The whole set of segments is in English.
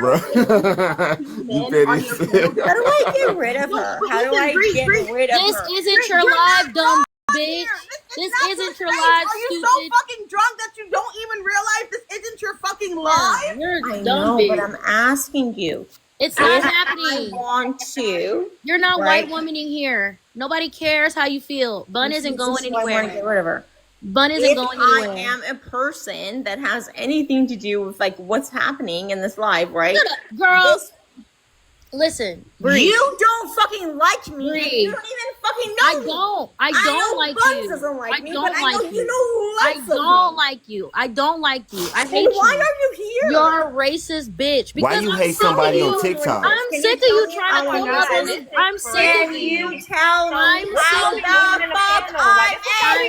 bro. You petty. How do I get rid of her? How do I get rid of her? This isn't your live, dumb bitch. This isn't your live, Are you stupid. so fucking drunk that you don't even realize this isn't your fucking live? You're I dumb know, bitch. but I'm asking you. It's not I happening. want to. You're not right? white womaning here. Nobody cares how you feel. Bun isn't going I want to anywhere. get rid of her. Bun isn't If going I anywhere. am a person that has anything to do with like what's happening in this live, right? Girl, This- listen. Bree. You don't fucking like me. Bree. And you don't even fucking know me. I don't know like Buns you. doesn't like I me, don't but I know like you know who I loves don't me. like you. I don't like you. I And hate why you. are you here? You're a racist bitch. Why Because you I'm hate sick of somebody you. on TikTok? I'm Can sick of you you tell me? trying to Oh my come up God. and I'm sick Can of you you. tell me I'm how sick the of you. fuck I'm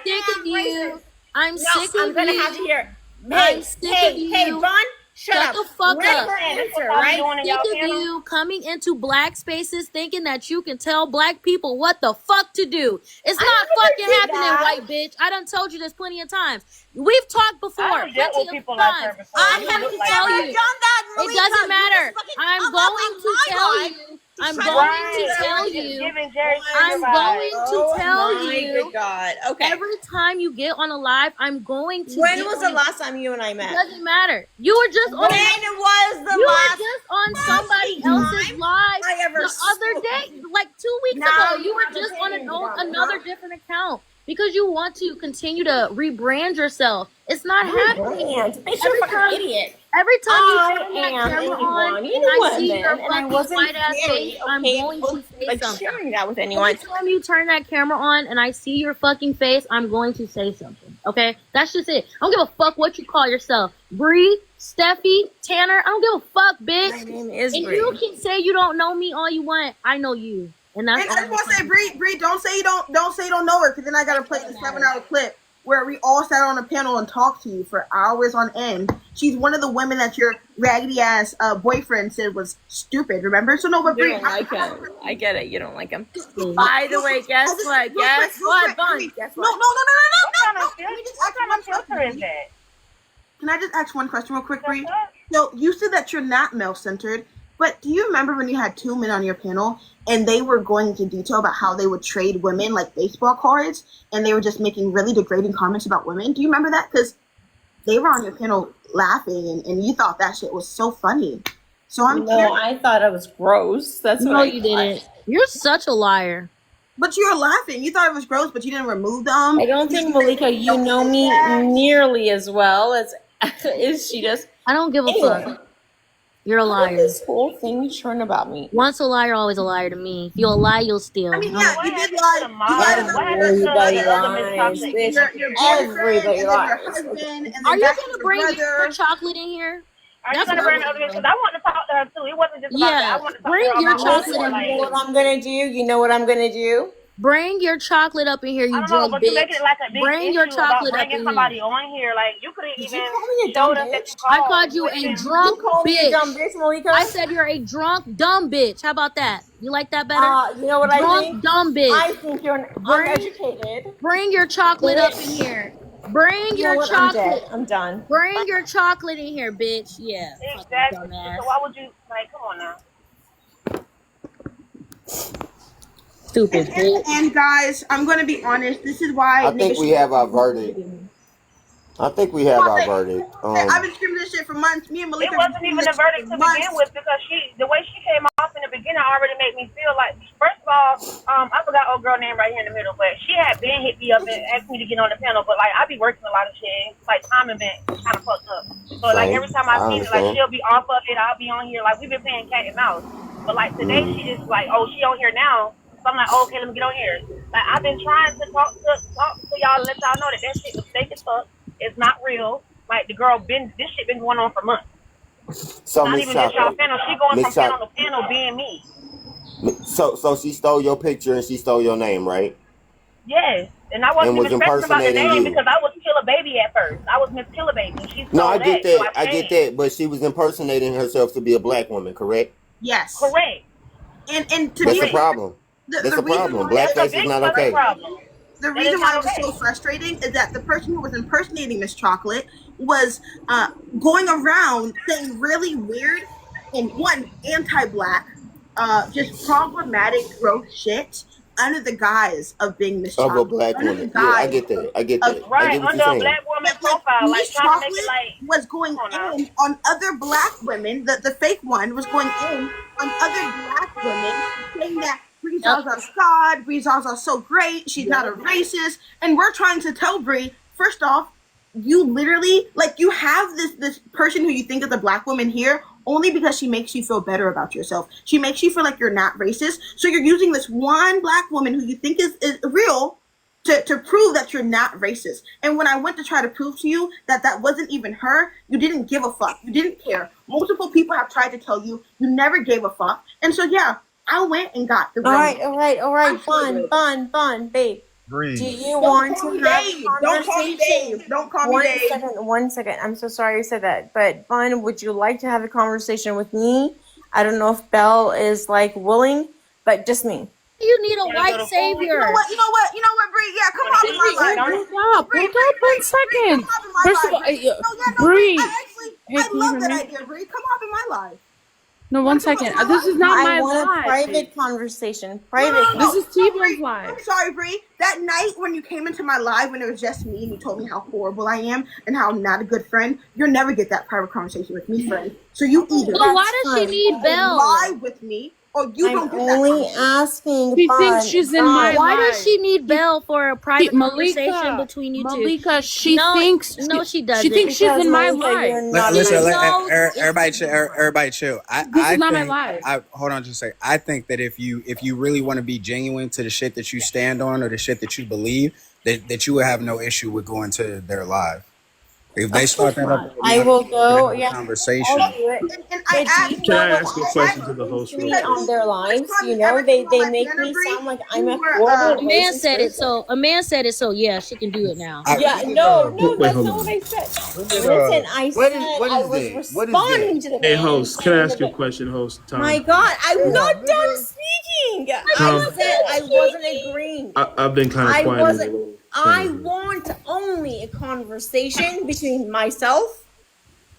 sick of you. I'm No, sick of I'm gonna you. have to hear. I'm sick of you. Hey, Bun, shut up. The fuck Let up. her answer, I'm right? sick of you coming into black spaces thinking that you can tell black people what the fuck to do. It's not never fucking did happening, that. white bitch. I done told you this plenty of times. We've talked before. I dealt with Plenty people of like her times. before. I'm You going look to like tell her. you. Done that, It Malika. doesn't You matter. just fucking I'm come up going on to my tell live. you. I'm Shut going up. to tell It's you. giving Jerry I'm Springer going vibes. to tell my you. good God. Okay. Every time you get on a live, I'm going to. When get was on the last time you and I It met? doesn't matter. You were just on. When was the You were last just on somebody time else's live I ever the other saw day, like 2 weeks Now ago. you You were have just on opinions about it, another huh? different account because you want to continue to rebrand yourself. It's not happening. Brilliant. Bitch, Every you're a fucking time, idiot. every time you I turn that am camera on anyone. You and know I what, see man? your And I fucking wasn't white ass face, very I'm okay going to with say like something. sharing that with anyone. Every time you turn that camera on and I see your fucking face, I'm going to say something. Okay? That's just it. I don't give a fuck what you call yourself. Bree, Steffi, Tanner, I don't give a fuck, bitch. My name is And Bree. you can say you don't know me all you want. I know you. And that's And all I just want to say, Bree, don't say you don't know her, because then I gotta play the 7-hour clip where we all sat on a panel and talked to you for hours on end. She's one of the women that your raggedy ass boyfriend said was stupid. Remember? So no, but You Bree, don't like him. I get it. You don't like him. Stupid. By the way, guess what? Guess what, Bun? Guess No. what? What kind of Let me just what ask kind one of filter question. is that? Can I just ask one question real quick, Bree? The fuck? So you said that you're not male-centered, but do you remember when you had 2 men on your panel and they were going into detail about how they would trade women like baseball cards, and they were just making really degrading comments about women? Do you remember that? Because they were on your panel laughing, and you thought that shit was so funny. So I'm No, curious. I thought it was gross. That's what No, I you thought. didn't. You're such a liar. But you were laughing. You thought it was gross, but you didn't remove them. I don't think, Malika, you know me nearly as well as she does. I don't give a Anyway, fuck. You're a how did liar. this whole thing turn about me? Once a liar, always a liar to me. If you'll lie, you'll steal. I mean, yeah, What you did happened lie. to the You mom? lied What about happened to Everybody the other Miss lies, Chocolate? bitch. your boyfriend, Everybody and then your lies. husband, and then Are you back gonna to your bring brother. your chocolate in here? Are you That's gonna what bring the other because I want to talk to her too. It wasn't just about that. Yeah, I want to talk bring to her on your my own. chocolate Listen, in Like, you know here. what I'm gonna do? You know what I'm gonna do? Bring your chocolate up in here, you I don't know, drunk but you're bitch. making it like a big Bring your issue about chocolate up bringing in somebody here. on here. Like, you could have Did even you call me a dumb showed us that bitch? you I called. called you You a even, drunk You call me a dumb bitch. bitch, Malika? I said you're a drunk dumb bitch. How about that? You like that better? You know what I Drunk think? dumb bitch. I think you're an Bring uneducated bring your chocolate up in bitch. here. Bring You know your what? I'm dead. chocolate. I'm done. Bring your chocolate in here, bitch. Yeah, fucking exactly. dumbass. So why would you, like, come on now. Stupid bitch. And guys, I'm going to be honest. This is why I think we have our verdict. I think we have our verdict. I've been screaming this shit for months. Me and Malika It have been wasn't screaming even this a shit verdict for to begin months. with because the way she came off in the beginning already made me feel like, first of all, I forgot old girl name right here in the middle, but she had been hit me up and asked me to get on the panel, but like I be working a lot of shit, and like timing been kind of fucked up. So like every time I see it, like she'll be off of it, I'll be on here. Like we've been playing cat and mouse, but like today she just like, oh, she on here now. So I'm like, oh, okay, let me get on here. Like I've been trying to talk to y'all, let y'all know that shit was fake as fuck. It's not real. Like the girl this shit been going on for months. So Not Miss even just y'all Chocolate, panel. She going Miss from panel to panel being me. so she stole your picture and she stole your name, right? Yes. And I wasn't And was even stressing about the impersonating name you. because I was Killer Baby at first. I was Miss Killer Baby. And she stole No, I get that. So that. I get that. But she was impersonating herself to be a black woman, correct? Yes. Correct. And to That's me, a problem. That's a reason problem. why- Blackface is not okay. Problem. The That reason is why not it was okay. so frustrating is that the person who was impersonating Miss Chocolate was going around saying really weird and anti-black, just problematic, gross shit under the guise of being Miss Of a Chocolate. black Under the woman. Yeah, I guise get that. I get of that. I Right, get what under you're a saying. black woman like profile, like Miss trying to make it Chocolate like, was going come on now. in on other black women. The fake one was going in on other black women, saying that Breezaza's God, Breezaza's so great, she's not a racist, and we're trying to tell Bree, first off, you literally you have this person who you think is a black woman here only because she makes you feel better about yourself. She makes you feel like you're not racist. So you're using this one black woman who you think is real to prove that you're not racist. And when I went to try to prove to you that that wasn't even her, you didn't give a fuck. You didn't care. Multiple people have tried to tell you, you never gave a fuck. And so, yeah, I went and got the real All right. Absolutely. Bun, babe. Breathe. Do you Don't want call to me have Dave. a Don't call me conversation? Dave. Don't call me Dave. One second. I'm so sorry you said that. But Bun, would you like to have a conversation with me? I don't know if Belle is willing, but just me. You need a Wanna white go to savior. You know what, Bree? Yeah, come on in my life. Hold up 1 second. Come on in my First of life, all, Bree. Bree. I Hey, can you love hear that me? idea, Bree. Come up in my life. No, 1 second. This is not I my want a live. private conversation. This is Tbone's Bree, live. I'm sorry, Bree. That night when you came into my live when it was just me and you told me how horrible I am and how I'm not a good friend, you'll never get that private conversation with me, friend. So you either But why does she need Belle? lie with me or you don't I'm get that only conversation. asking She Bun. thinks she's in my Why live. does she need Belle for a private conversation Malika, between you two? Malika, she No, thinks no, she doesn't. She thinks she's in my Malika, you're live. not Listen, No, everybody chill. Everybody chill. This is not my think, life. hold on, just a sec. I think that if you really want to be genuine to the shit that you stand on or the shit that you believe, that you would have no issue with going to their live. If they start that up, I will go. Yeah, conversation. I'll do it. And I asked Can I ask a question to the host real Me quick? on their lives, they make me sound like I'm a horrible a man racist said it, person. so a man said it, so yeah, she can do it now. Yeah, no, Wait, that's hold not on. what I said. Listen, I What said is I was that? What is responding that? to the Hey, man. host, can I ask you a question, host? Tom. My God, I'm not done speaking. Tom. I said I wasn't agreeing. I've been kind I of quiet. wasn't. I want only a conversation between myself,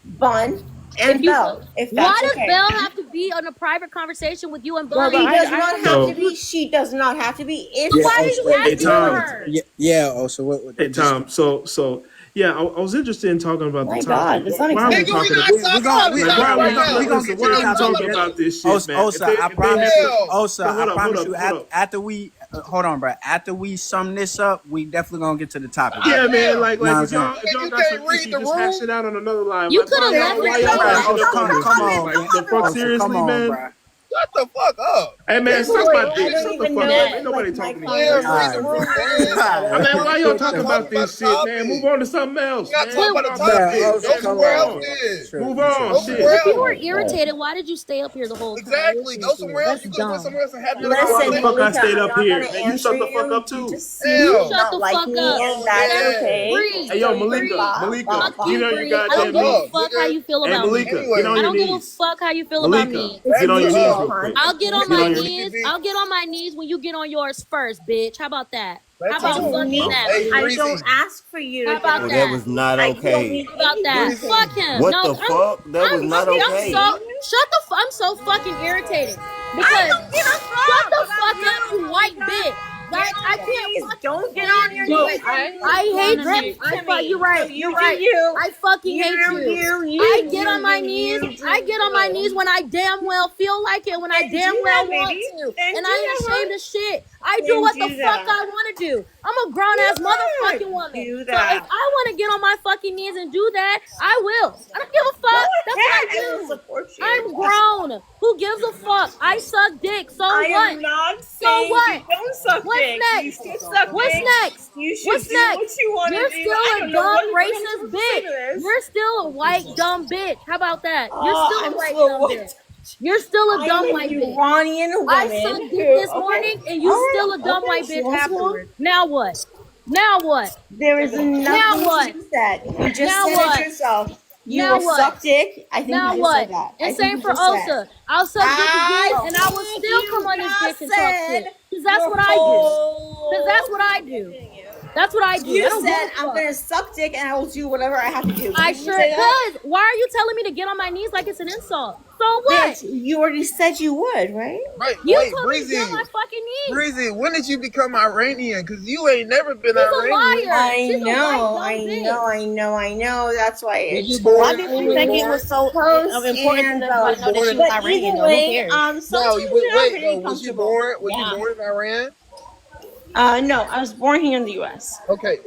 Bun, and Belle. If that's Why does okay. Belle have to be on a private conversation with you and But Bun? She does I- not I- have So- to be. She does not have to be. If Yeah, why oh, are you so- Hey, asking Tom. her? Yeah. Oh, so what? Hey, Tom. So yeah, I was interested in talking about My the God, topic. that's not Why are we exactly- talking We about? gonna Like, why are we gonna listen, get why to are we the talking topic. about this shit, man? Osa, I If promise they- you. Osa, Hold I up, promise hold you. up. After we hold on, bro. After we sum this up, we definitely gonna get to the topic. Yeah, man. Like Nah, if y'all got some issue, just hash it out on another line. You Like, coulda why left y'all it why y'all alone. cracking up on this? Come on, Like, man. the fuck Osa, seriously, come on, man. bro. Shut the fuck up. Hey man, suck Wait, my I dick. don't Shut the even fuck know. up. Ain't nobody talking to you. Yeah, Man. read the room, man. I mean, why y'all talking about Talk this about shit, the man? topic. Move on to something else, We're not man. talking about Get the off topic. this Go shit. somewhere else then. Move Go on, shit. somewhere If you were else. irritated, why did you stay up here the whole time? Exactly. Go listening to somewhere it? else. You That's could have went dumb. somewhere else and had your Why the Listen, fuck I Malika, stayed I'm up not here? gonna Man, you answer shut the fuck you. up You too. just see Damn. you Shut don't the like fuck me, up. and that's Yeah. okay. Bree, Hey yo, Bree, Malika, fuck get you, on your Bree. I goddamn don't give a knees. fuck how you feel Hey about me. Malika, Anyway. get on I your don't give a knees. fuck how you feel about Malika, me. get on your knees Mutual real quick. I'll get on Get my on your knees. I'll get on my knees when you get on yours first, bitch. How about that? How Let's I about go. don't need. fucking that? Hey, I Breezy. don't ask for you How to about get Oh, on. that that? was not I don't okay. need How about that? Breezy. Fuck him. What No, the fuck? That was not I'm okay. so I'm so fucking irritated I because don't give a fuck. shut the about fuck up, you white bitch. Like I Get on your can't knees. fucking Don't get on your No, knees. I hate Lip you. to me. You're right. So you You're do right. you. I fucking hate you. I get on my knees. I get on my knees when I damn well feel like it, when I Then damn do well that, want baby. to. Then And do I ain't that, ashamed of shit. I Then do what do the fuck that. I want to do. I'm a grown ass motherfucking woman. Do So that. if I want to get on my fucking knees and do that, I will. I don't give a fuck. That's what I I will do. support you. I'm grown. Who gives a fuck? I suck dick. So I what? am not So saying what? you don't suck What's dick. next? You should suck What's dick. next? You should What's do next? what you want to You're do. still I a don't know dumb what you're racist supposed to say to bitch. this. You're still a white dumb bitch. How about that? You're still a I'm white still dumb what? bitch. You're still a dumb I'm white an bitch. Iranian woman. I sucked dick this morning, and you still a dumb white She bitch wants to go. afterwards. Now what? Now what? There is nothing Now what? to be said. You just Now said what? it yourself. You Now will what? suck dick. I think Now you just what? said that. I And think same you for just said. Osa. I'll suck dick again, and I will think still you come on this just bitch and talk shit. said Because that's your what I do. whole- Because that's what I do. That's what I do. You I don't give said a I'm fuck. gonna suck dick and I will do whatever I have to do. I Did you sure say that? could. Why are you telling me to get on my knees like it's an insult? So what? Bitch, you already said you would, right? You Wait, told me to get on Breezy. my fucking knees. Breezy, when did you become Iranian? Because you ain't never been She's a Iranian. liar. I She's a white know, dumb I bitch. know, I know. That's why Was it's you born Why in did you think it was so post important to and everybody to know that born she in was but Iranian either though? Who way, cares? sometimes No, you're not wait really though. comfortable. Was you Yeah. born in Iran? No, I was born here in the US. Okay,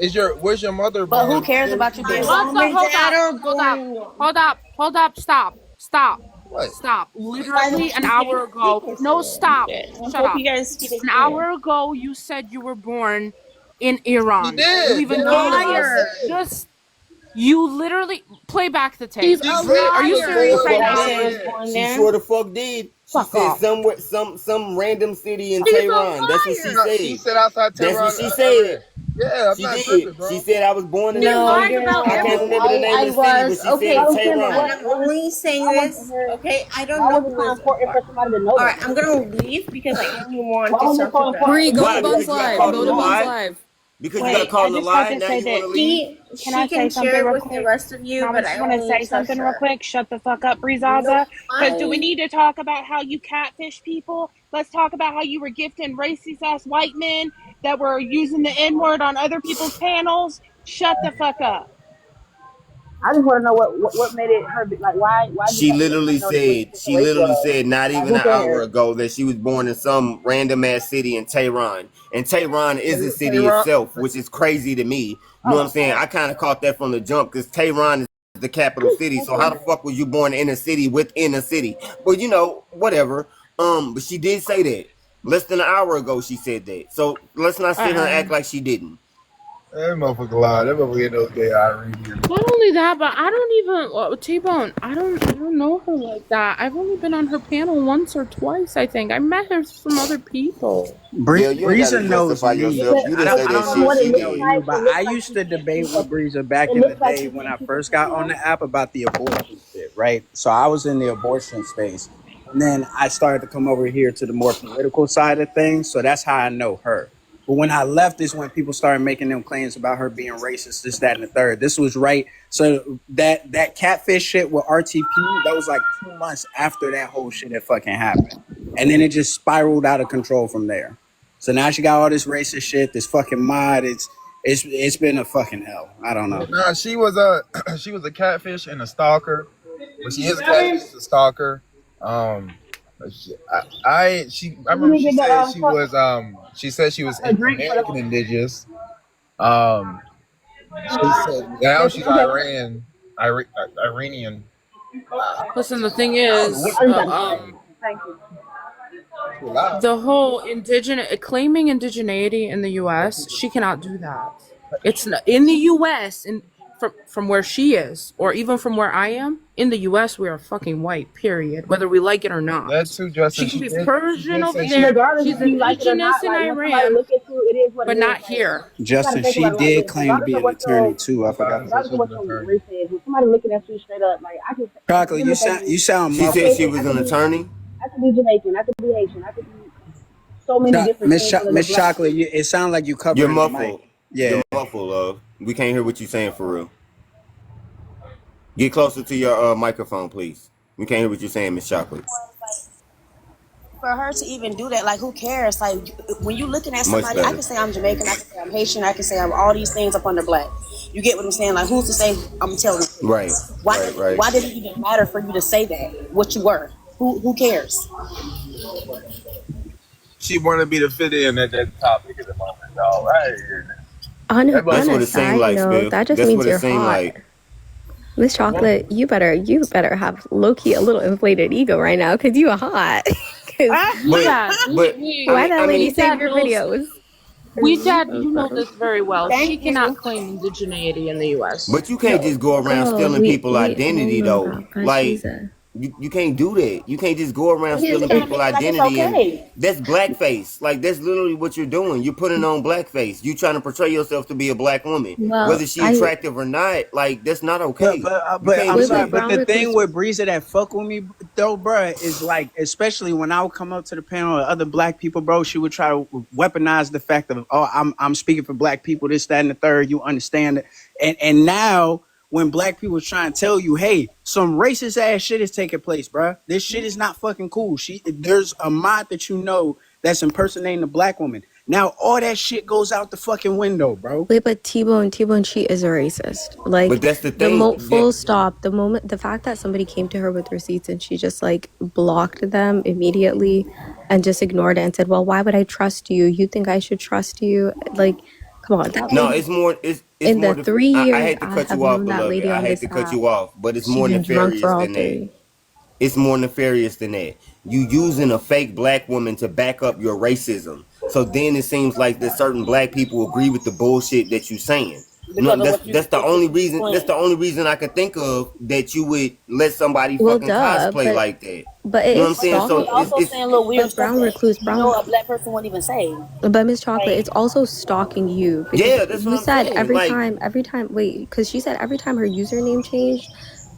where's your mother But who born? cares about you My being What mom the? comfortable? and Hold dad up. are Hold born up. in North. Hold up. Hold up. Stop. Stop. What? Stop. You guys Literally an keep getting hour ago. No, secretive and stop. shit. I Shut hope up. you guys keep it An clear. hour ago, you said you were born in She Iran. You did. even Dead told ass. us I this. Liar. said. Just you literally play back the She's tape. She a Are you She said sure she the serious was right fuck I now? said I did. was Iranian. born She there. sure the fuck did. She Fuck said off. somewhere, some random city in She's a Tehran. That's what she liar. She said. said outside That's what Tehran, she Iran. said. Yeah, I'm She not did. tripping, She bro. said I was born in She a No, lies you're about I not. can't remember the everything. name of I the city, was but she said okay. in I was saying, but Tehran. I'm only saying why was this. her? Okay, I don't Why know was it who so is. important for somebody to know All right, that? I'm gonna leave because I only want Why to was it talk so to important Belle. Bree, for go Why? to somebody to Because Bun's you got know live. caught that? in Go a to Bun's lie? live. Because you got Wait, caught I in a just have lie? to Now say you want that to leave? can I she say can something share it real with the quick? rest of you, No, I but just I want to only say trust something real her. quick. Shut the fuck up, Nope, Breezaza. Because do we fine. need to talk about how you catfish people? Let's talk about how you were gifting racist ass white men that were using the N word on other people's panels. Shut the fuck up. I just want to know what made it her like why did you She have to let literally somebody know that what the said, situation was? not Like even who an hour cares? ago that she was born in some random ass city in Tehran. And Tehran is a city Tehran. itself, which is crazy to me. You know what I'm Oh, saying? I kind of caught that from the jump because Tehran is the capital city. So how the fuck was you born in a city within a city? But you know, whatever. But she did say that. Less than an hour ago she said that. So let's not sit here and act like she didn't. That motherfucker lied. That motherfucker ain't no gay Iranian. Not only that, but I don't even T-Bone. I don't know her like that. I've only been on her panel once or twice. I think I met her from other people. Bill, you ain't got Breeza to knows justify me. yourself. because You I didn't don't say I that don't from know shit. if what She it she looks know did. you, like, but it I looks like used she to can't debate keep with up. Breeza back It in the looks like day she when I can't keep up first with got on you. the app about the abortion shit, right? So I was in the abortion space. And then I started to come over here to the more political side of things. So that's how I know her. But when I left is when people started making them claims about her being racist, this, that, and the third. This was right. So that catfish shit with RTP, that was like 2 months after that whole shit had fucking happened. And then it just spiraled out of control from there. So now she got all this racist shit, this fucking mod. It's been a fucking hell. I don't know. Nah, she was a she was a catfish and a stalker. But she is a catfish, a stalker. Um, I Did you remember get the she said she was her drink for the? American indigenous. Um, she said now she's Okay, Iranian. Listen, the thing I don't know what is, I just the got fuck to she say. said. Thank you. She lied. the whole claiming indigeneity in the U.S. She cannot do that. It's in the U.S. and from where she is, or even from where I am in the U.S. We are fucking white. Period. Whether we like it or That not. too, Justin. She can She be did. She Persian did over say And she. there. regardless She's if you like it or indigenous not, in like when somebody Iran, look at you, it is what it but is. not Like here. you just gotta Justin, think she about it like did this. claim to Regardless be of an what attorney your too. I I lied forgot and to said regardless she of was what an your attorney. race is, when somebody looking at you straight up, like I can Chocolate, remember saying you sound She I said could she muffled. was an attorney. I could be Jamaican, I could be Haitian, I could be so many different things other than Miss black. Chocolate, it sounds like you You're covering the mic. muffled. You're Yeah. muffled, love. We can't hear what you're saying for real. Get closer to your microphone, please. We can't hear what you're saying, Miss Chocolate. For her to even do that, like, who cares? Like, when you looking at Much somebody, I better. can say I'm Jamaican, I can say I'm Haitian, I can say I'm all these things up under black. You get what I'm saying? Like, who's to say I'm telling you? Right. Right. Right. Why did it even matter for you to say that? What you were? Who cares? She wanted me to fit in at that topic at the moment, dog. That That's On what a it motherfucker. seemed side like, note, Spiff. that just That's means what it you're seemed hot. like. Miss Chocolate, you better have low key a little inflated ego right now because you are hot. Because But why that I lady mean, save your videos? Dad, you know this very well. She Thank cannot you. claim indigeneity in the U.S. but you can't No, just go around girl, stealing we people's we all identity know though. about Like Breezaza. You can't do that. You can't just go around He's stealing trying to people's make it like it's identity, and okay. that's blackface. Like that's literally what you're doing. You're putting on blackface. You trying to portray yourself to be a black woman, Well, whether she attractive or not. Like that's not But okay. but You can't I'm do sorry, but that. but Brown the thing Recluse. with Breezer that fuck with me though, bruh, is like, especially when I would come up to the panel of other black people, bro, she would try to weaponize the fact of, oh, I'm speaking for black people, this, that, and the third. You understand it, and now when black people try and tell you, hey, some racist ass shit is taking place, bruh. This shit is not fucking cool. There's a mod that you know that's impersonating a black woman. Now all that shit goes out the fucking window, bro. Wait, but Tbone, she is a racist. But Like that's the thing. full stop. The fact that somebody came to her with receipts and she just like blocked them immediately and just ignored it and said, "Well, why would I trust you? You think I should trust you?" Like, come on, that No, lady. it's more. It's In the more. 3 years I hate to I cut have you off, known that beloved. lady I on hate this to cut app, you off, but it's she's more been drunk for nefarious all than that. three. It's more nefarious than that. You using a fake black woman to back up your racism. So then it seems like that certain black people agree with the bullshit that you saying. No, Because of what you that's the what only you reason. That's the explain. only reason I could think of that you would let somebody Well, fucking duh, cosplay like that. but it You know what is I'm But saying? she was So stalking. also it's saying little weird But stuff Brown that Recluse, you know a black person wouldn't even say. but Miss Chocolate, Like it's also stalking you because yeah, that's what you I'm said saying. Like, every time, wait, because she said every time her username changed,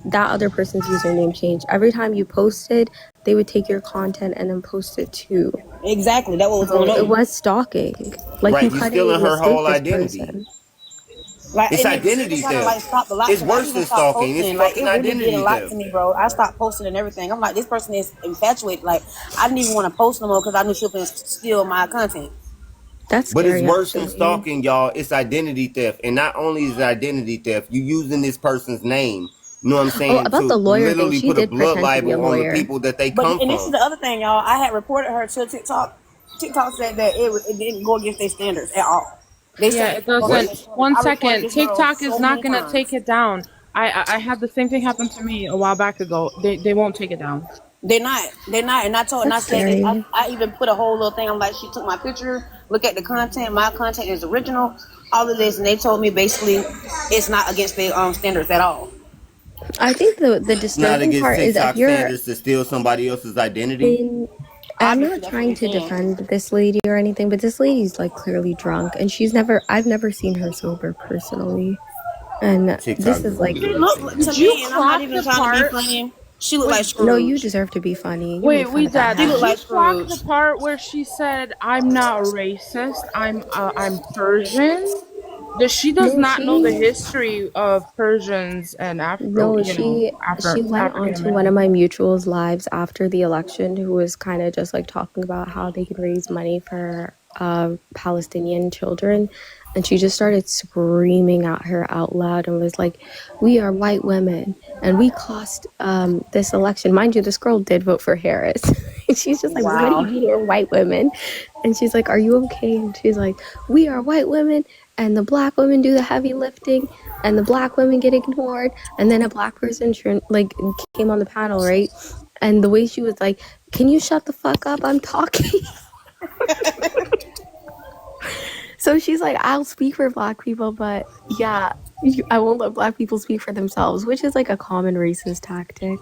that other person's username changed. Every time you posted, they would take your content and then post it too. exactly, that what was So going it on. was stalking. Like you right, you couldn't stealing even her escape whole this identity. person. Like It's it made me even identity kind of like theft. stop a lot It's because I worse even than stopped stalking. It's posting. Like fucking it really did a identity lot to theft. me, bro. I stopped posting and everything. I'm like, this person is infatuated. Like I didn't even want to post no more because I knew she was gonna steal my content. That's But it's scary, worse than actually. stalking, y'all. It's identity theft. And not only is it identity theft, you using this person's name, you know what I'm Oh, saying, about the to lawyer thing, literally she put a did blood pretend to be a libel on the lawyer. people that they But come and this is from. the other thing, y'all. I had reported her to TikTok. TikTok said that it didn't go against their standards at all. They said Yeah, it it didn't go against What? doesn't. their standards. One I reported second. this girl TikTok so is not many gonna take times. it down. I had the same thing happen to me a while back ago. They won't take it down. They're not. They're not. And I told and I That's said that scary. I even put a whole little thing. I'm like, she took my picture, look at the content, my content is original, all of this, and they told me basically it's not against their standards at all. I think the It's not disturbing against part is if TikTok you're standards to steal somebody else's identity. in. I'm Obviously not that's what trying they're to saying. defend this lady or anything, but this lady's like clearly drunk, and I've never seen her sober personally, and TikTok this is doesn't like, do She that to looked me. to Did you me, and I'm not clock even the trying to be part? funny. She looked like Wait, no, you Scrooge. deserve to be funny. You wait, made fun we of that dad. She Did looked hat. you like clock the Scrooge. part where she said, "I'm not racist. I'm Persian"? She does No, not know the she history of Persians and No, she went African on to one of Americans. my mutuals lives after the election, who was kind of just like talking about how they could raise money for Palestinian children, and she just started screaming at her out loud and was like, "We are white women, and we cost this election." Mind you, this girl did vote for Harris. And she's just like, "What do you Wow. mean we're white women?" And she's like, "Are you okay?" And she's like, "We are white women, and the black women do the heavy lifting, and the black women get ignored." And then a black person like came on the panel, right? And the way she was like, "Can you shut the fuck up? I'm talking." So she's like, "I'll speak for black people, but yeah, I won't let black people speak for themselves," which is like a common racist tactic.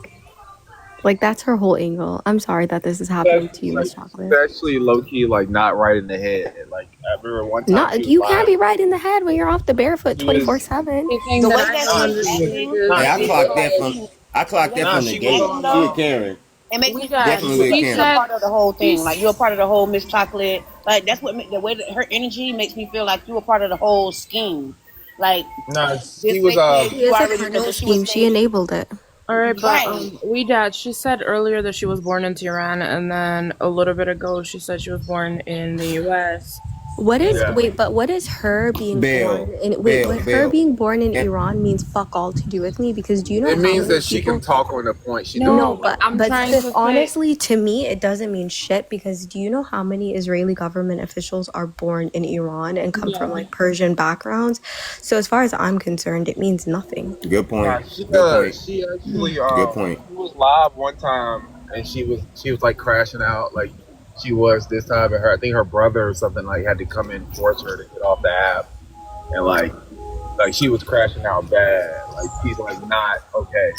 Like that's her whole angle. I'm sorry that this is happening to you, Miss She's Chocolate. actually low key like not right in the head. Like I remember one time she Not was you can't live. be right in the head when you're off the barefoot She twenty four was seven. The thing The that way I that don't nah, she's she was understand acting, Hey, is nah, I she it was clocked makes that me from think. I The clocked way that that nah, from the she's she was gate. acting on She a though, Karen. it makes we me feel got. like Definitely a She you're a Karen. said part of the whole thing. Like she's you're a part of the whole Miss Chocolate. Like that's what the way that her energy makes me feel like you were part of the whole scheme. Like nah, she this was fake page She you is a already part of because the if she was scheme. She saying enabled it. all right, but right. we dad. She said earlier that she was born in Tehran, and then a little bit ago she said she was born in the U.S. What is yeah. wait? But what is her being born Bell, in? Wait, Bell, what her Bell. being born in And Iran means fuck all to do with me because do you know It how means many that she can people? talk on the point. She don't. No, No, but but I'm trying sis, to say. honestly, to me, it doesn't mean shit because do you know how many Israeli government officials are born in Iran and come from Yeah. like Persian backgrounds? So as far as I'm concerned, it means nothing. good Nah, point. Good point. she actually Good point. she was live one time and she was like crashing out like she was this time and her I think her brother or something like had to come in and force her to get off the app and like she was crashing out bad like she's like not okay.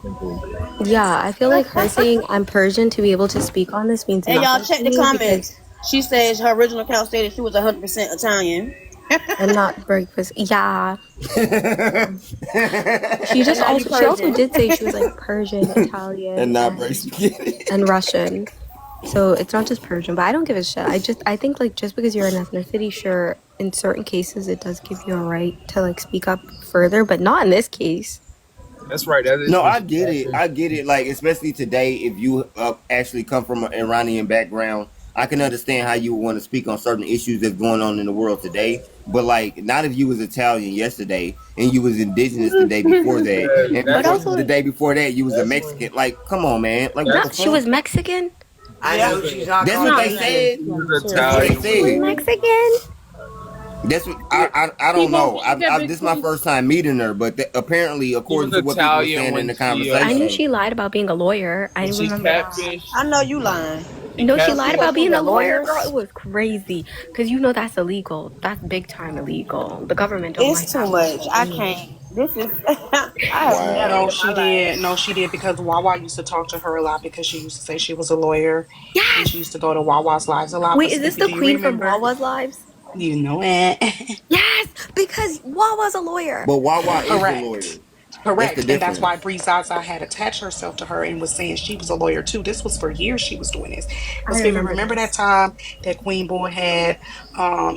Simply. Yeah, I feel like her saying I'm Persian to be able to speak on this means Hey, y'all, nothing check to the me because comments. She says her original account stated she was 100% Italian. I'm not breakfast. Yeah, And now you she also Persian. did say she was like Persian, Italian, and not break spaghetti. and Russian. So it's not just Persian, but I don't give a shit. I think like just because you're an ethnicity, sure, in certain cases it does give you a right to like speak up further, but not in this case. That's right. That is No, true. I She get it. catfished. I get it. Like, especially today, if you actually come from an Iranian background, I can understand how you would want to speak on certain issues that's going on in the world today. But like, not if you was Italian yesterday and you was indigenous the day before that, Yeah, and But that's before when. the also, day before that you was a That's when. Mexican. Like, come on, man. Like, what the not That's she was fuck? Mexican. I Yeah. know she's not That's called what Not they Mexican. said. she Mexican. was That's what they Italian. She was said. Mexican. That's what I don't Tbone, know. can you get This Big is my please? first time meeting her, but apparently, She was according to what people were Italian saying in when the I knew conversation, she lied about being a lawyer. I she remember that. catfished I know you lying. when she No, she She lied catfished. said about she was being a a lawyer, lawyer. girl. It was crazy. Because you know that's illegal. That's big time illegal. The government don't like It's too that much. bullshit I anyway. can't. This is. I have never wow. No, in my she life. did. No, she did because Wawa used to talk to her a lot because she used to say she was a lawyer and Yes! she used to go to Wawa's lives a lot. Wait, But is this Stiffy, the do you queen from remember? Wawa's Lives? You know it. Yes! Because Wawa's a lawyer. But Wawa is the Correct. lawyer. That's the Correct. And that's why difference. Breezaza had attached herself to her and was saying she was a lawyer too. This was for years she was doing this. But I Spiffy, remember remember that this. time that Queen Boy had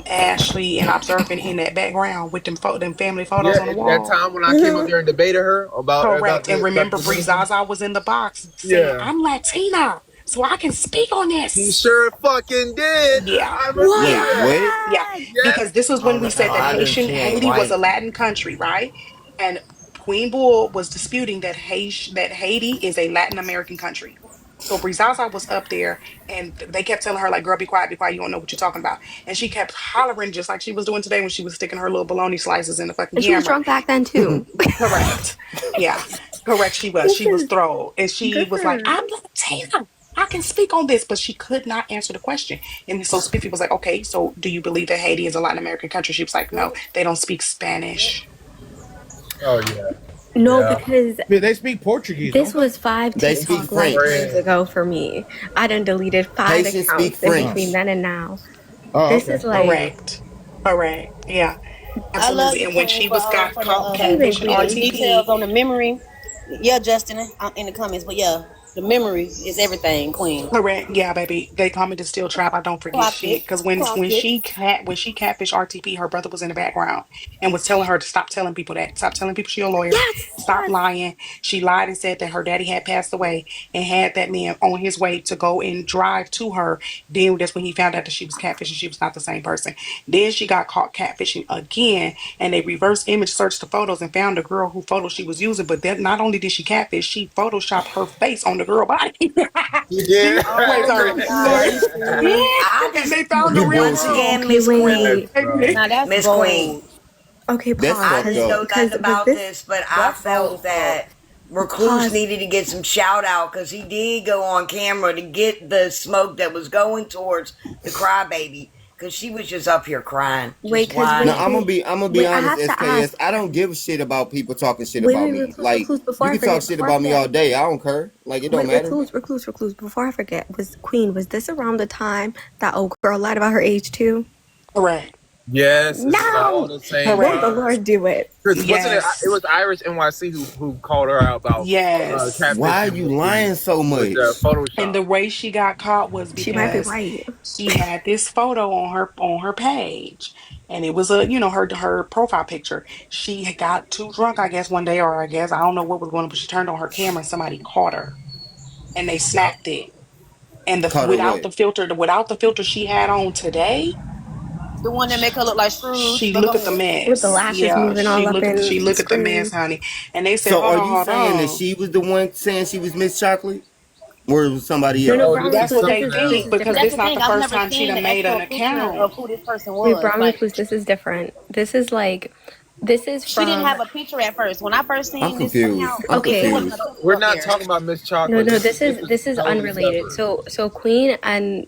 Ashley and Observant in that background with them family Yeah, photos on the that wall? time when I came up Hmm. there and debated her about Correct. And the remember Dominican. Breezaza was in the box saying, Yeah, I'm Latina, so I can speak on she this. sure fucking did. Yeah. I Wait, remember that. what? Yeah, What? Yes. because this was Oh when we no, said that I didn't. She ain't Haiti was a white. Latin country, right? And Queen Bull was disputing that Haiti is a Latin American country. So Brizaza was up there, and they kept telling her like, "Girl, be quiet, you don't know what you're talking about." And she kept hollering just like she was doing today when she was sticking her little bologna slices in the fucking And she was camera. drunk back then too. Correct. Yeah. Correct. She was. This She was is thrilled. And she good for was like, her. I'm Latina. I can speak on this, but she could not answer the question. And so Spiffy was like, okay, so do you believe that Haiti is a Latin American country? She was like, no, they don't speak Spanish. Oh yeah, No, yeah. because Yeah, they speak Portuguese, this don't they? was 5 They speak TikTok French. lifetimes Friend. ago for me. I done deleted 5 Haitians speak accounts in Oh, between French. then and now. oh, This okay. is like, Correct. Correct. Yeah, I love absolutely. you, And when Queen, she was got for the caught amazing, catfishing the Queenie. RTP, details on the memory. Yeah, Justin, in the comments, but yeah, the memory is everything, Queen. correct. Yeah, baby. They call me the steel trap. I don't forget Clock shit. it, Because when clock it. when she catfished RTP, her brother was in the background and was telling her to stop telling people that. Stop telling people she a lawyer. Yes, Stop yes. lying. She lied and said that her daddy had passed away and had that man on his way to go and drive to her. Then that's when he found out that she was catfishing. She was not the same person. Then she got caught catfishing again, and they reverse image searched the photos and found the girl who photo she was using. But then not only did she catfish, she photoshopped her face on the girl body. You See? did. Wait, Oh sorry. my God, are you serious? Yeah, I and just they found the You real once bullshit. girl. again, Okay, Miss Queen, wait. Bro. Now that's Miss Queen. bold. Okay, That's pause. I fucked didn't know up. nothing Was about this, this, but I That's bold felt as fuck. that Recluse pause. needed to get some shout out because he did go on camera to get the smoke that was going towards the crybaby because she was just up here crying, Wait, just because Now whining. I'm gonna be wait, I honest, have to SKS. ask. I don't give a shit about people talking shit Wait, about wait, me. recluse, Like, recluse, before you I can talk forget, shit about me all day. I don't care. Like, it don't Wait, matter. recluse, before I forget, was Queen, was this around the time that old girl lied about her age too? Correct. Yes, this is all No! the same Won't the Correct. time. Lord do it? Because wasn't it? It Yes. was Irish NYC who called her out about Yes. Why are catfishing you lying so with the much? And Photoshop. the way she got caught was She might be because right. she had this photo on her page, and it was her profile picture. She had got too drunk, I guess, one day, or I guess I don't know what was going on, but she turned on her camera and somebody caught her, and they Yep. snapped it. And the Caught her what? without the filter she had on today, The one that make her look like Scrooge. she But look go at the ahead. With the mess. lashes Yeah, moving all up she in the look at the mess, screen. honey. And they said, So hold are on, you hold saying that on. she was the one saying she was Miss Chocolate? Or it was somebody No, else? No, this brown is That's recluse, what this they something is this think is else. because That's different. this the not thing. the I've first never time she seen done the made an actual picture account. of who this person Wait, was. brown Like recluse, this is different. This is like, this is she didn't from, have a picture at first. When I first I'm seen this confused. account, I'm it okay. wasn't a confused. picture We're up not there. talking about Miss No, Chocolate. no, This is this is totally unrelated. separate. So Queen and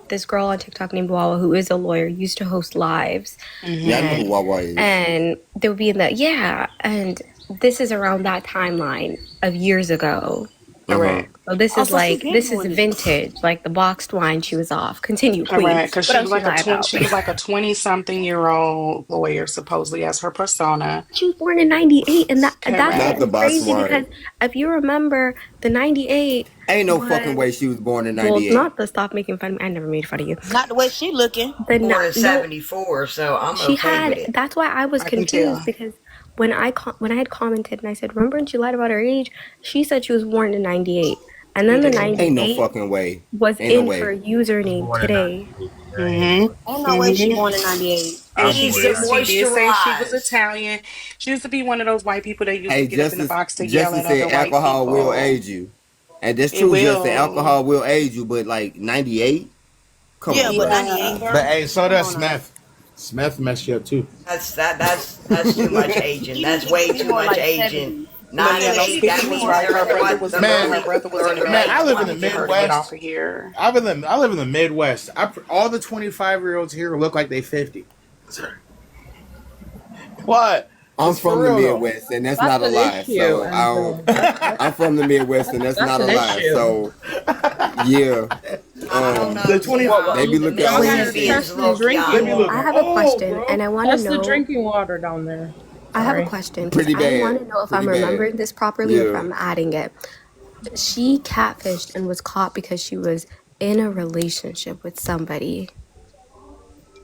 this girl on TikTok named Wawa, who is a lawyer, used to host lives, Yeah, I know Hmm. who and Wawa is. and they would be in the, yeah, and this is around that timeline of years ago. Uh-huh. Correct. So this Oh, is so she like been this is doing it. vintage, like the boxed wine she was off. Continue, queen. Correct. Because What she was else you like a lie about? she was like a 20-something-year-old lawyer, supposedly as her persona. She was born in '98, and that's Not the even Correct. box crazy because wine. if you remember, the '98 Ain't no fucking was way she was born in well, 98. not the stop making fun of me. I never made fun of you. Not the way she looking. The Born not in no, '74, so I'm she okay with had. it. That's why I was I can confused tell. because when I had commented and I said, "Remember when she lied about her age?" She said she was born in '98, and She then the did. Ain't no '98 fucking way. was Ain't no in her way. She's username born in today. '98. There ain't no way. Ain't Mm-hmm. no way she Mm-hmm. born in '98. And It I'm she needs born in to did she '98. did say she was moisturize. Italian. She used to be one of those white people that used to Hey, get up in the Justice box to yell Justice at other said white alcohol will people. age you. And that's It true, Justin. will. Alcohol will age you, but like 98? Come Yeah, on, but bro. '98, Yeah. But bro. hey, so Come does on now. Smith. Smith messed you up too. That's too much aging. She That's needs way to be too more much like aging. 70. But I yeah, feel like no, 98, she needs that to Speaking be was more means right. like Her they're in 70. brother what was the in early her brother was in the Man, back. I That's live why in I'm the gonna get her to get off Midwest. of here. I live in the Midwest. All the 25-year-olds here look like they 50. What? I'm It's for from the real though. Midwest, and that's That's not a an lie. issue, So I and don't. that I'm from the Midwest, and that's that's not a an lie. issue. So yeah, I don't The know. See, 20 they be the looking Wait, old. Mississippi Test is the low key. they drinking be I looking water. have a old, question, bro. and I want to Test the know. drinking water down there. I have a Sorry. question because Pretty I bad. want to know if Pretty I'm bad. remembering this properly or if Yeah. I'm adding it. She catfished and was caught because she was in a relationship with somebody.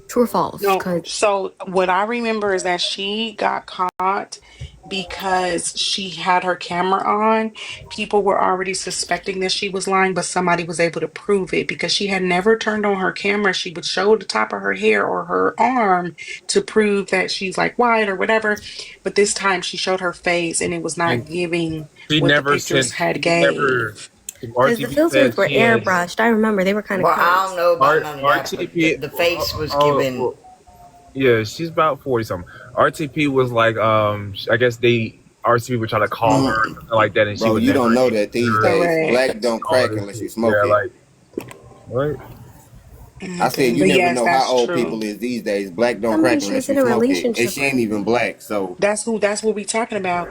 True or false? No, Because so what I remember is that she got caught because she had her camera on. People were already suspecting that she was lying, but somebody was able to prove it because she had never turned on her camera. She would show the top of her hair or her arm to prove that she's like white or whatever. But this time she showed her face and it was not And giving she what the never pictures sent. had She never. gave. the RTP filters said were she had. airbrushed. I remember they were kind of Well, I don't cunts. know about none of that, but RTP. the face was given. Well, yeah, she's about 40 something. RTP was like, I guess RTP would try to call her or something like that, and she Bro, would you don't never know that these answer days. Correct. Black don't all crack this unless you shit. smoke Yeah, it. like what? I Okay, said you but never yes, know how that's old people true. is these days. Black don't Somebody crack she unless was you in a smoke it. And relationship she ain't with. even black. So That's what we're talking about.